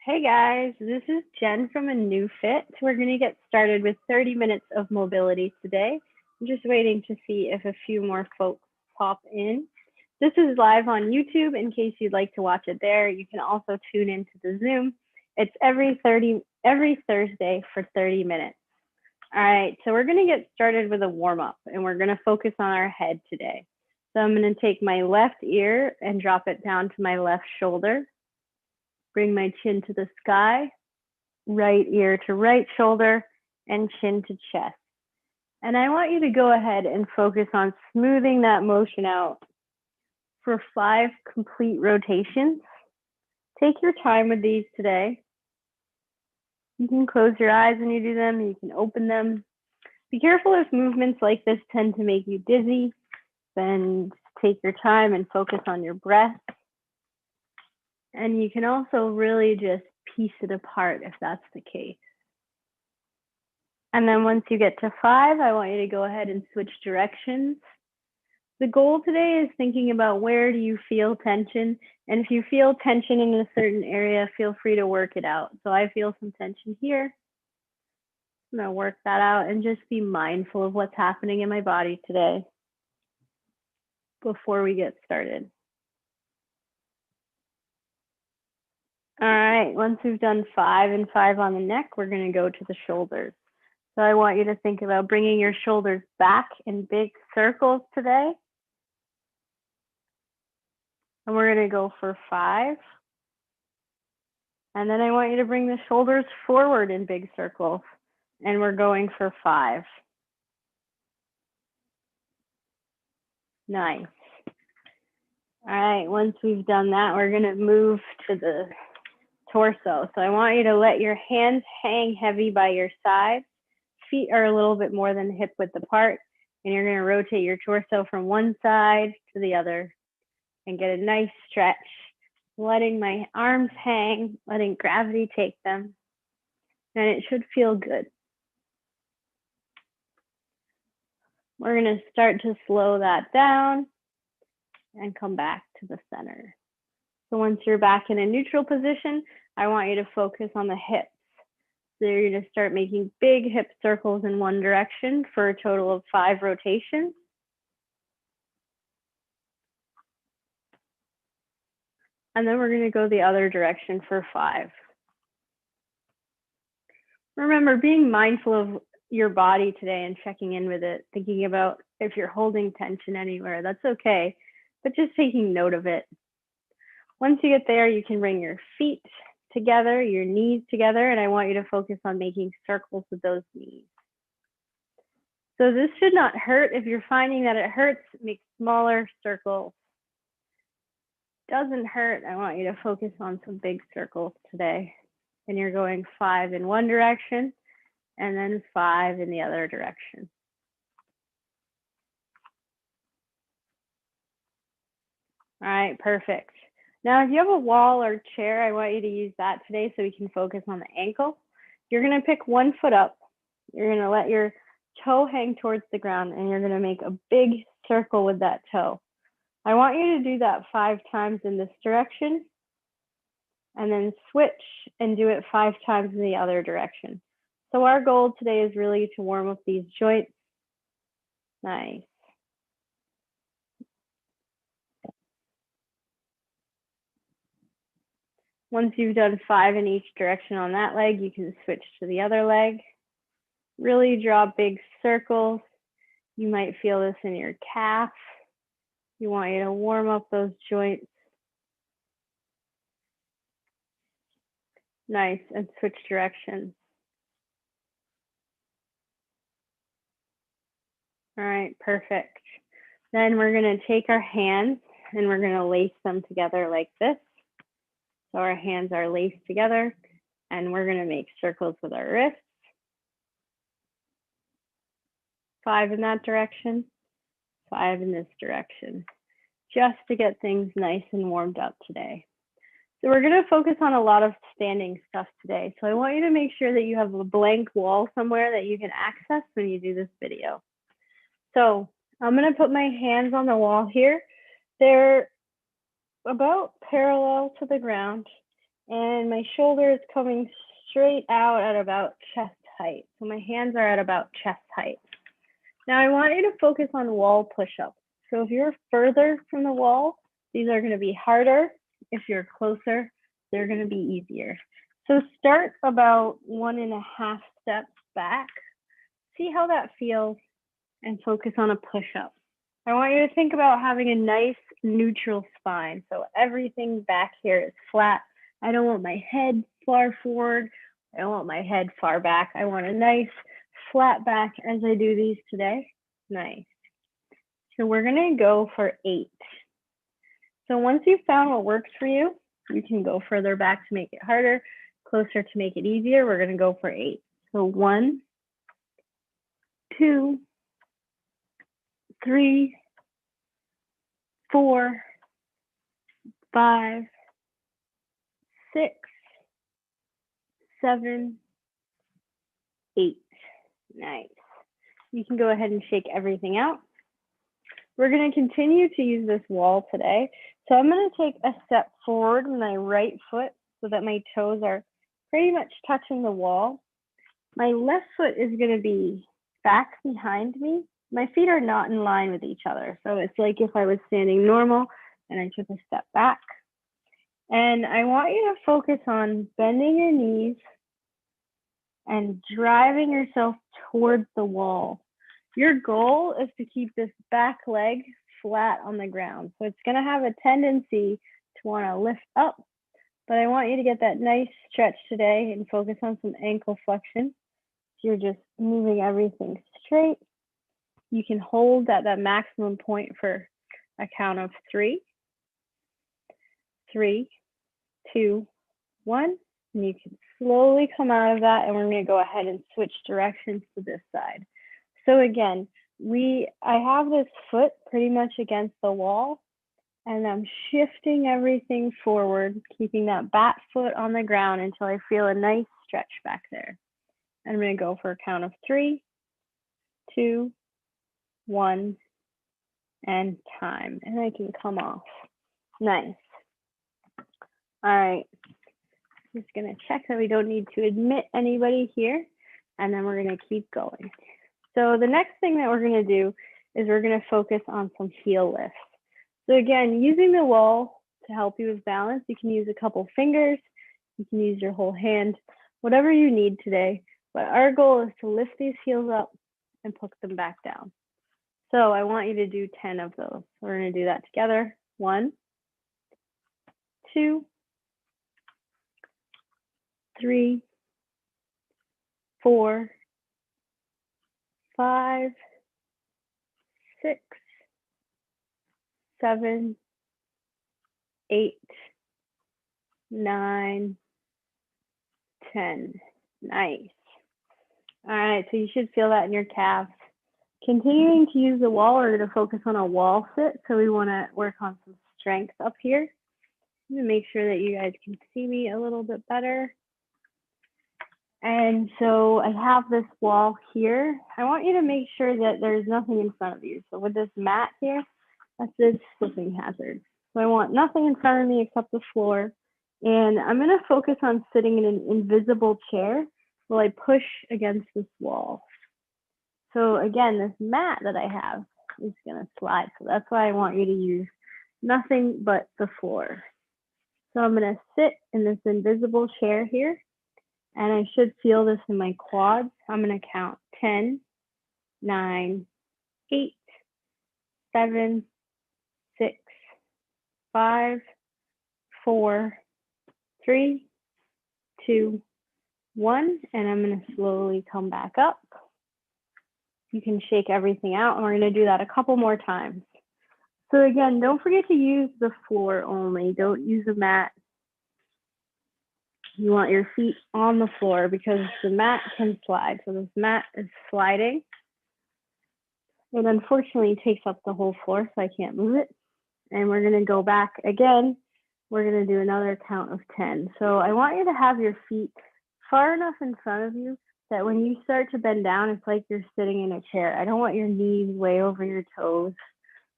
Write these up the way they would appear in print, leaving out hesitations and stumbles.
Hey guys, this is Jen from A New Fit. We're going to get started with 30 minutes of mobility today. I'm just waiting to see if a few more folks pop in. This is live on YouTube in case you'd like to watch it there. You can also tune into the Zoom. It's every Thursday for 30 minutes. All right, so we're going to get started with a warm up and we're going to focus on our head today. So I'm going to take my left ear and drop it down to my left shoulder. Bring my chin to the sky, right ear to right shoulder, and chin to chest. And I want you to go ahead and focus on smoothing that motion out for 5 complete rotations. Take your time with these today. You can close your eyes when you do them. You can open them. Be careful if movements like this tend to make you dizzy. Then take your time and focus on your breath. And you can also really just piece it apart if that's the case. And then once you get to 5, I want you to go ahead and switch directions. The goal today is thinking about where do you feel tension. And if you feel tension in a certain area, feel free to work it out. So I feel some tension here. I'm going to work that out and just be mindful of what's happening in my body today before we get started. All right, once we've done 5 and 5 on the neck, we're going to go to the shoulders. So I want you to think about bringing your shoulders back in big circles today. And we're going to go for 5. And then I want you to bring the shoulders forward in big circles. And we're going for 5. Nice. All right, once we've done that, we're going to move to the torso. So I want you to let your hands hang heavy by your side. Feet are a little bit more than hip width apart. And you're going to rotate your torso from one side to the other and get a nice stretch. Letting my arms hang, letting gravity take them. And it should feel good. We're going to start to slow that down and come back to the center. So once you're back in a neutral position, I want you to focus on the hips. So you're going to start making big hip circles in one direction for a total of 5 rotations. And then we're going to go the other direction for 5. Remember, being mindful of your body today and checking in with it, thinking about if you're holding tension anywhere, that's okay, but just taking note of it. Once you get there, you can bring your feet together, your knees together, and I want you to focus on making circles with those knees. So this should not hurt. If you're finding that it hurts, make smaller circles. Doesn't hurt, I want you to focus on some big circles today. And you're going 5 in one direction and then 5 in the other direction. All right, perfect. Now, if you have a wall or chair, I want you to use that today so we can focus on the ankle. You're going to pick one foot up. You're going to let your toe hang towards the ground and you're going to make a big circle with that toe. I want you to do that 5 times in this direction and then switch and do it 5 times in the other direction. So our goal today is really to warm up these joints. Nice. Once you've done 5 in each direction on that leg, you can switch to the other leg. Really draw big circles. You might feel this in your calf. You want you to warm up those joints. Nice, and switch directions. All right, perfect. Then we're going to take our hands and we're going to lace them together like this. So our hands are laced together and we're going to make circles with our wrists. 5 in that direction, 5 in this direction, just to get things nice and warmed up today. So we're going to focus on a lot of standing stuff today. So I want you to make sure that you have a blank wall somewhere that you can access when you do this video. So I'm going to put my hands on the wall here. They're about parallel to the ground. And my shoulder is coming straight out at about chest height. So my hands are at about chest height. Now I want you to focus on wall push-ups. So if you're further from the wall, these are going to be harder. If you're closer, they're going to be easier. So start about 1.5 steps back. See how that feels and focus on a push-up. I want you to think about having a nice neutral spine. So everything back here is flat. I don't want my head far forward. I don't want my head far back. I want a nice flat back as I do these today. Nice. So we're going to go for 8. So once you've found what works for you, you can go further back to make it harder, closer to make it easier. We're going to go for 8. So 1, 2, 3, 4, 5, 6, 7, 8. Nice. You can go ahead and shake everything out. We're going to continue to use this wall today. So I'm going to take a step forward with my right foot so that my toes are pretty much touching the wall. My left foot is going to be back behind me. My feet are not in line with each other. So it's like if I was standing normal and I took a step back. And I want you to focus on bending your knees and driving yourself towards the wall. Your goal is to keep this back leg flat on the ground. So it's going to have a tendency to want to lift up, but I want you to get that nice stretch today and focus on some ankle flexion. So you're just moving everything straight. You can hold at that maximum point for a count of 3. 3, 2, 1. And you can slowly come out of that, and we're going to go ahead and switch directions to this side. So again, I have this foot pretty much against the wall, and I'm shifting everything forward, keeping that bat foot on the ground until I feel a nice stretch back there. And I'm going to go for a count of 3, 2, 1, and time. And I can come off. Nice. All right. Just going to check that we don't need to admit anybody here, and then we're going to keep going. So the next thing that we're going to do is we're going to focus on some heel lifts. So again, using the wall to help you with balance, you can use a couple fingers, you can use your whole hand, whatever you need today. But our goal is to lift these heels up and put them back down. So I want you to do 10 of those. We're going to do that together. 1, 2, 3, 4, 5, 6, 7, 8, 9, 10. Nice. All right, so you should feel that in your calves. Continuing to use the wall, we're going to focus on a wall sit. So we want to work on some strength up here. I'm going to make sure that you guys can see me a little bit better. And so I have this wall here. I want you to make sure that there's nothing in front of you. So with this mat here, that's this slipping hazard. So I want nothing in front of me except the floor. And I'm going to focus on sitting in an invisible chair while I push against this wall. So again, this mat that I have is going to slide. So that's why I want you to use nothing but the floor. So I'm going to sit in this invisible chair here. And I should feel this in my quads. I'm going to count 10, 9, 8, 7, 6, 5, 4, 3, 2, 1. And I'm going to slowly come back up. You can shake everything out, and we're going to do that a couple more times. So again, don't forget to use the floor only. Don't use a mat. You want your feet on the floor because the mat can slide. So this mat is sliding. It unfortunately takes up the whole floor, so I can't move it. And we're going to go back again. We're going to do another count of 10. So I want you to have your feet far enough in front of you that when you start to bend down, it's like you're sitting in a chair. I don't want your knees way over your toes,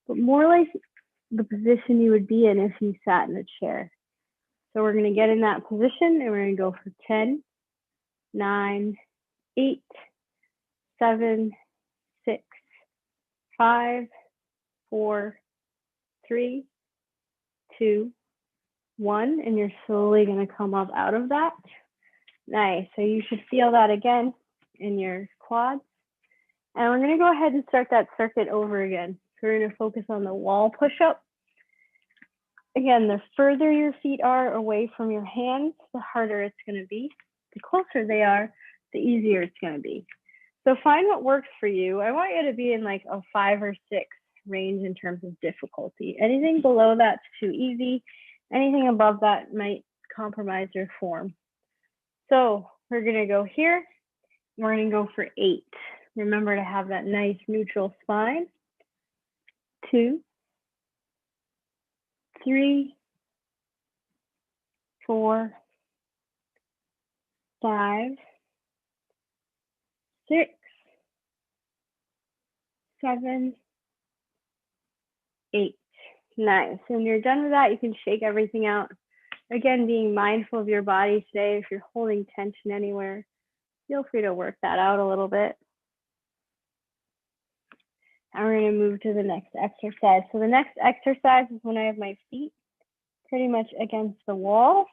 but more like the position you would be in if you sat in a chair. So we're going to get in that position and we're going to go for 10, 9, 8, 7, 6, 5, 4, 3, 2, 1, and you're slowly going to come up out of that. Nice. So you should feel that again in your quads. And we're going to go ahead and start that circuit over again. So we're going to focus on the wall push-up. Again, the further your feet are away from your hands, the harder it's going to be. The closer they are, the easier it's going to be. So find what works for you. I want you to be in like a 5 or 6 range in terms of difficulty. Anything below that's too easy. Anything above that might compromise your form. So we're going to go here. We're going to go for 8. Remember to have that nice neutral spine. 2, 3, 4, 5, 6, 7, 8. Nice. When you're done with that, you can shake everything out. Again, being mindful of your body today. If you're holding tension anywhere, feel free to work that out a little bit. And we're going to move to the next exercise. So the next exercise is when I have my feet pretty much against the wall.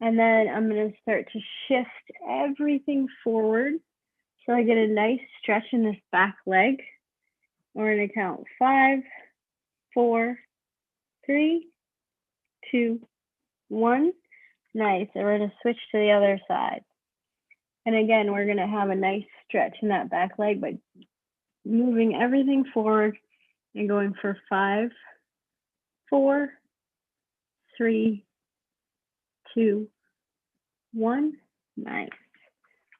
And then I'm going to start to shift everything forward. So I get a nice stretch in this back leg. We're going to count 5, 4, 3, 2, 1. Nice. And we're going to switch to the other side. And again, we're going to have a nice stretch in that back leg by moving everything forward and going for 5, 4, 3, 2, 1. Nice.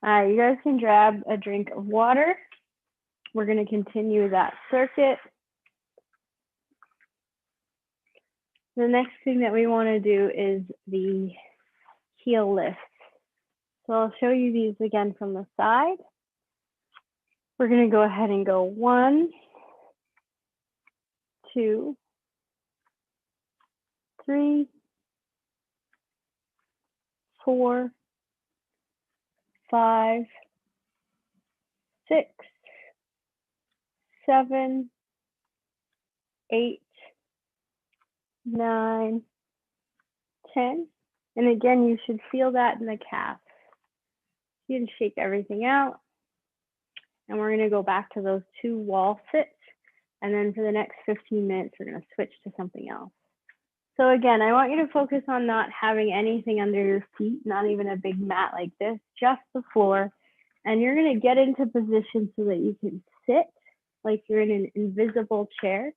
You guys can grab a drink of water. We're going to continue that circuit. The next thing that we want to do is the heel lift. So I'll show you these again from the side. We're going to go ahead and go 1, 2, 3, 4, 5, 6, 7, 8, 9, 10. And again, you should feel that in the calf. You can shake everything out. And we're going to go back to those 2 wall sits. And then for the next 15 minutes, we're going to switch to something else. So again, I want you to focus on not having anything under your feet, not even a big mat like this, just the floor. And you're going to get into position so that you can sit like you're in an invisible chair.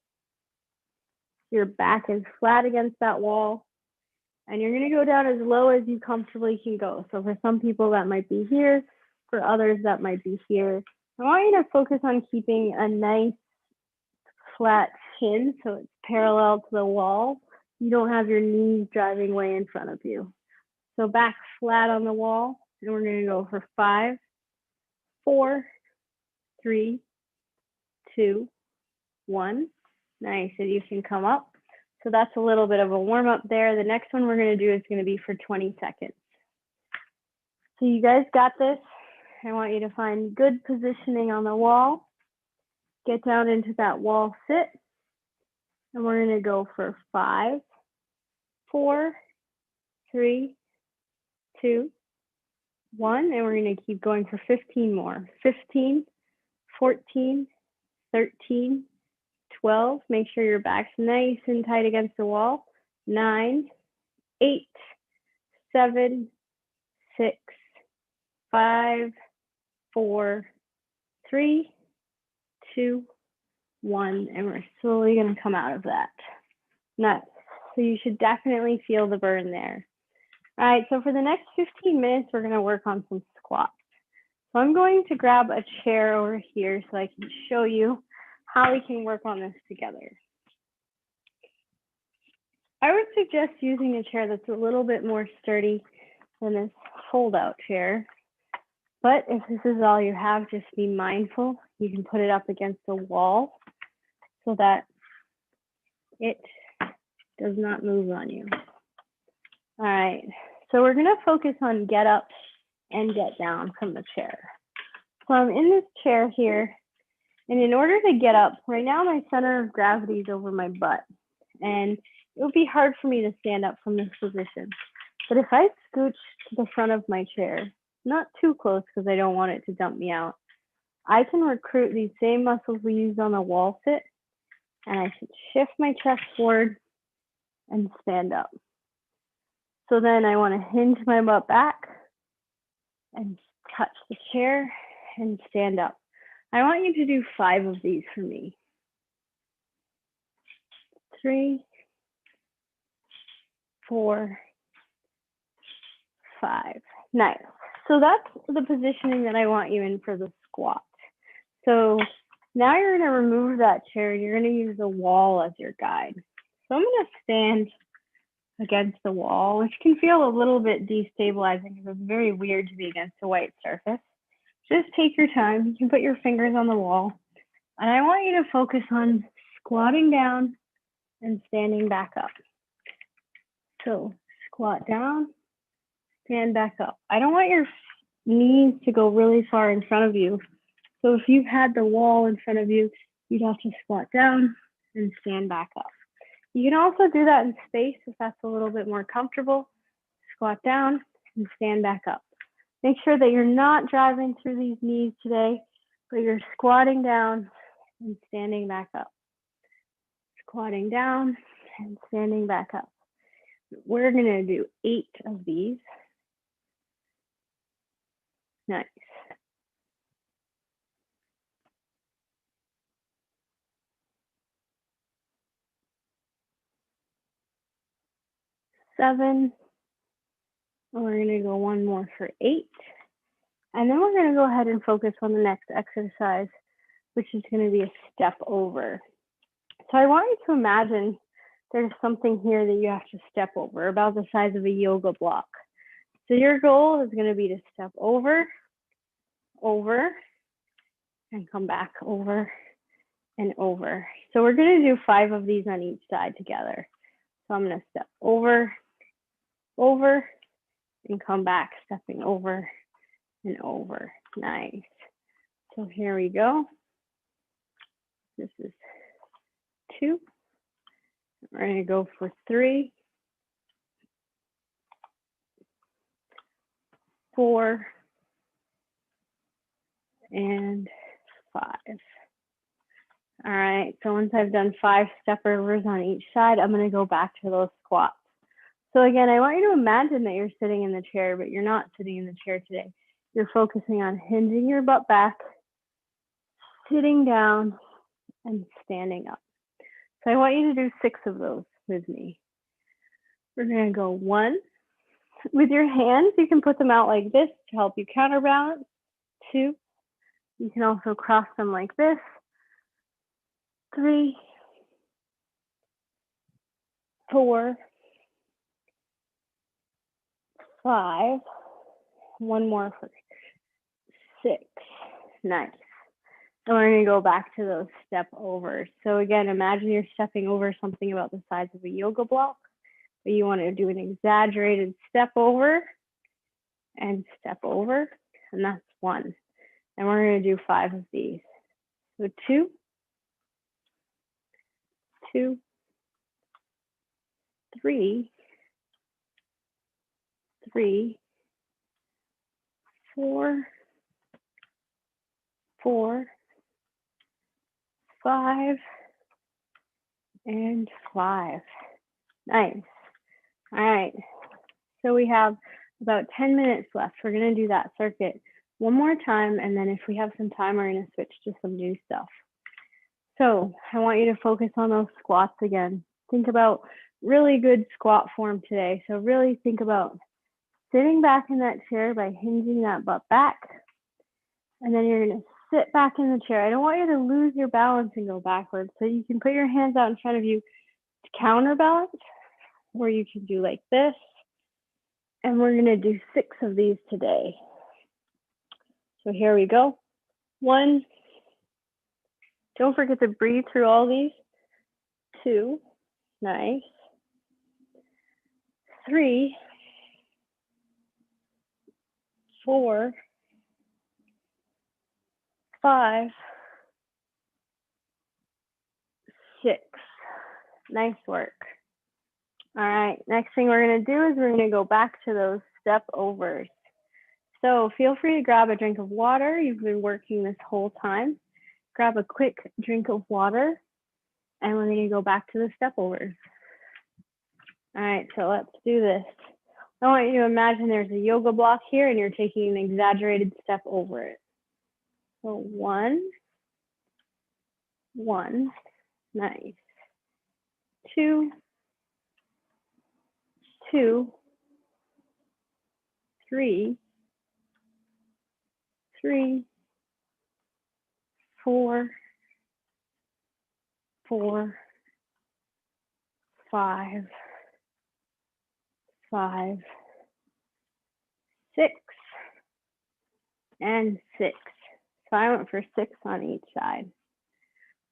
Your back is flat against that wall. And you're going to go down as low as you comfortably can go. So for some people, that might be here. For others, that might be here. I want you to focus on keeping a nice flat chin so it's parallel to the wall. You don't have your knees driving way in front of you. So back flat on the wall, and we're going to go for 5, 4, 3, 2, 1. Nice, and you can come up. So that's a little bit of a warm up there. The next one we're going to do is going to be for 20 seconds. So you guys got this. I want you to find good positioning on the wall. Get down into that wall sit. And we're going to go for 5, 4, 3, 2, 1. And we're going to keep going for 15 more. 15, 14, 13, 12. Make sure your back's nice and tight against the wall. 9, 8, 7, 6, 5, 4, 3, 2, 1, and we're slowly going to come out of that. Nice. So you should definitely feel the burn there. All right, so for the next 15 minutes, we're going to work on some squats. So I'm going to grab a chair over here so I can show you how we can work on this together. I would suggest using a chair that's a little bit more sturdy than this fold-out chair. But if this is all you have, just be mindful. You can put it up against the wall so that it does not move on you. All right, so we're gonna focus on get up and get down from the chair. So I'm in this chair here, and in order to get up, right now my center of gravity is over my butt, and it would be hard for me to stand up from this position. But if I scooch to the front of my chair, not too close because I don't want it to dump me out, I can recruit these same muscles we used on the wall sit, and I should shift my chest forward and stand up. So then I want to hinge my butt back and touch the chair and stand up. I want you to do 5 of these for me. 3, 4, 5. Nice. So that's the positioning that I want you in for the squat. So now you're going to remove that chair and you're going to use the wall as your guide. So I'm going to stand against the wall, which can feel a little bit destabilizing because it's very weird to be against a white surface. Just take your time. You can put your fingers on the wall. And I want you to focus on squatting down and standing back up. So squat down, stand back up. I don't want your knees to go really far in front of you. So if you had the wall in front of you, you'd have to squat down and stand back up. You can also do that in space if that's a little bit more comfortable. Squat down and stand back up. Make sure that you're not driving through these knees today, but you're squatting down and standing back up. Squatting down and standing back up. We're going to do 8 of these. Nice. 7. We're going to go one more for 8. And then we're going to go ahead and focus on the next exercise, which is going to be a step over. So I want you to imagine there's something here that you have to step over, about the size of a yoga block. So your goal is going to be to step over, over, and come back over and over. So we're going to do 5 of these on each side together. So I'm going to step over, over, and come back, stepping over and over. Nice. So here we go. This is 2. We're going to go for 3, 4, and 5. All right, so once I've done 5 step overs on each side, I'm going to go back to those squats. So again, I want you to imagine that you're sitting in the chair, but you're not sitting in the chair today. You're focusing on hinging your butt back, sitting down, and standing up. So I want you to do 6 of those with me. We're going to go 1. With your hands, you can put them out like this to help you counterbalance. 2. You can also cross them like this. 3, 4, 5. One more for 6. Nice. And we're going to go back to those step overs. So again, imagine you're stepping over something about the size of a yoga block, but you want to do an exaggerated step over, and that's 1. And we're going to do 5 of these. So 2, 2, 3, 3, 4, 4, 5, and 5. Nice. All right. So we have about 10 minutes left. We're going to do that circuit one more time, and then if we have some time, we're going to switch to some new stuff. So I want you to focus on those squats again. Think about really good squat form today. So really think about sitting back in that chair by hinging that butt back. And then you're going to sit back in the chair. I don't want you to lose your balance and go backwards. So you can put your hands out in front of you to counterbalance, or you can do like this. And we're going to do 6 of these today. So here we go. 1. Don't forget to breathe through all these. 2. Nice. 3. 4, 5, 6. Nice work. All right, next thing we're gonna do is we're gonna go back to those step overs. So feel free to grab a drink of water. You've been working this whole time. Grab a quick drink of water, and we're gonna go back to the step overs. All right, so let's do this. I want you to imagine there's a yoga block here and you're taking an exaggerated step over it. So 1, 1, nice. 2, 2, 3, 3, 4, 4, 5, 5, 6, and 6. So I went for 6 on each side.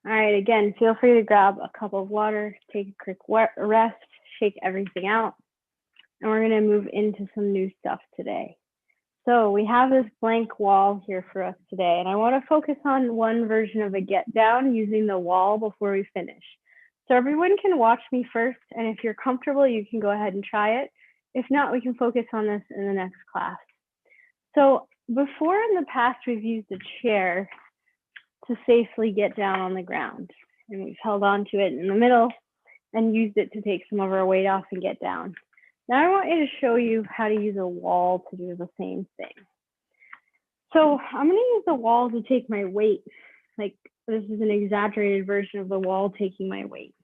All right, again, feel free to grab a cup of water, take a quick rest, shake everything out, and we're gonna move into some new stuff today. So we have this blank wall here for us today, and I wanna focus on one version of a get down using the wall before we finish. So everyone can watch me first, and if you're comfortable, you can go ahead and try it. If not, we can focus on this in the next class. So before in the past, we've used a chair to safely get down on the ground, and we've held on to it in the middle and used it to take some of our weight off and get down. Now I want you to show you how to use a wall to do the same thing. So I'm gonna use the wall to take my weight. Like this is an exaggerated version of the wall taking my weight.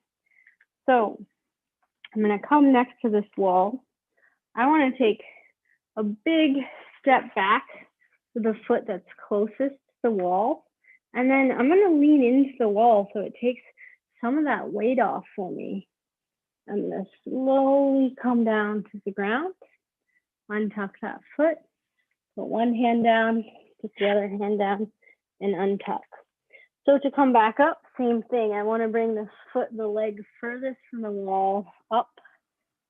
So I'm gonna come next to this wall. I wanna take a big step back to the foot that's closest to the wall. And then I'm gonna lean into the wall so it takes some of that weight off for me. I'm gonna slowly come down to the ground, untuck that foot, put one hand down, put the other hand down, and untuck. So to come back up, same thing. I wanna bring the foot, the leg furthest from the wall up.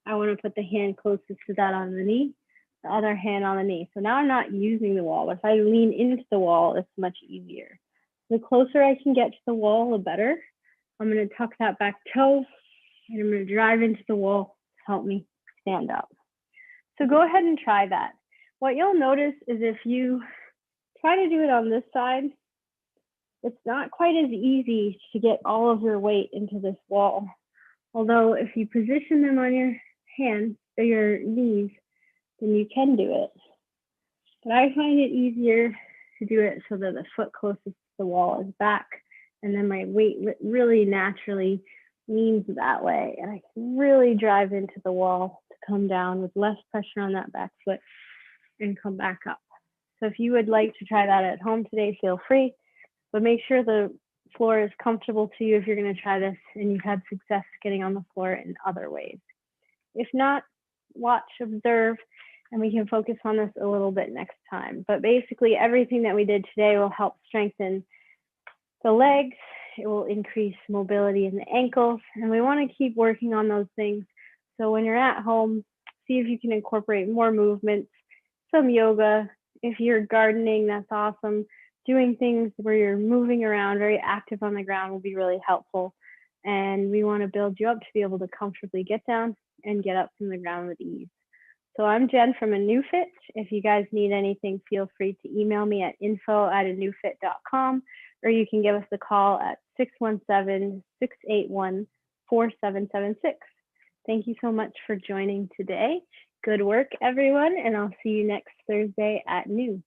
I wanna put the hand closest to that on the knee, the other hand on the knee. So now I'm not using the wall, but if I lean into the wall, it's much easier. The closer I can get to the wall, the better. I'm gonna tuck that back toe, and I'm gonna drive into the wall to help me stand up. So go ahead and try that. What you'll notice is if you try to do it on this side, it's not quite as easy to get all of your weight into this wall. Although if you position them on your hands or your knees, then you can do it. But I find it easier to do it so that the foot closest to the wall is back, and then my weight really naturally leans that way, and I can really drive into the wall to come down with less pressure on that back foot and come back up. So if you would like to try that at home today, feel free, but make sure the floor is comfortable to you if you're gonna try this and you've had success getting on the floor in other ways. If not, watch, observe, and we can focus on this a little bit next time. But basically everything that we did today will help strengthen the legs, it will increase mobility in the ankles, and we want to keep working on those things. So when you're at home, see if you can incorporate more movements, some yoga. If you're gardening, that's awesome. Doing things where you're moving around, very active on the ground will be really helpful. And we want to build you up to be able to comfortably get down and get up from the ground with ease. So I'm Jen from A New Fit. If you guys need anything, feel free to email me at info@anewfit.com, or you can give us a call at 617-681-4776. Thank you so much for joining today. Good work, everyone, and I'll see you next Thursday at noon.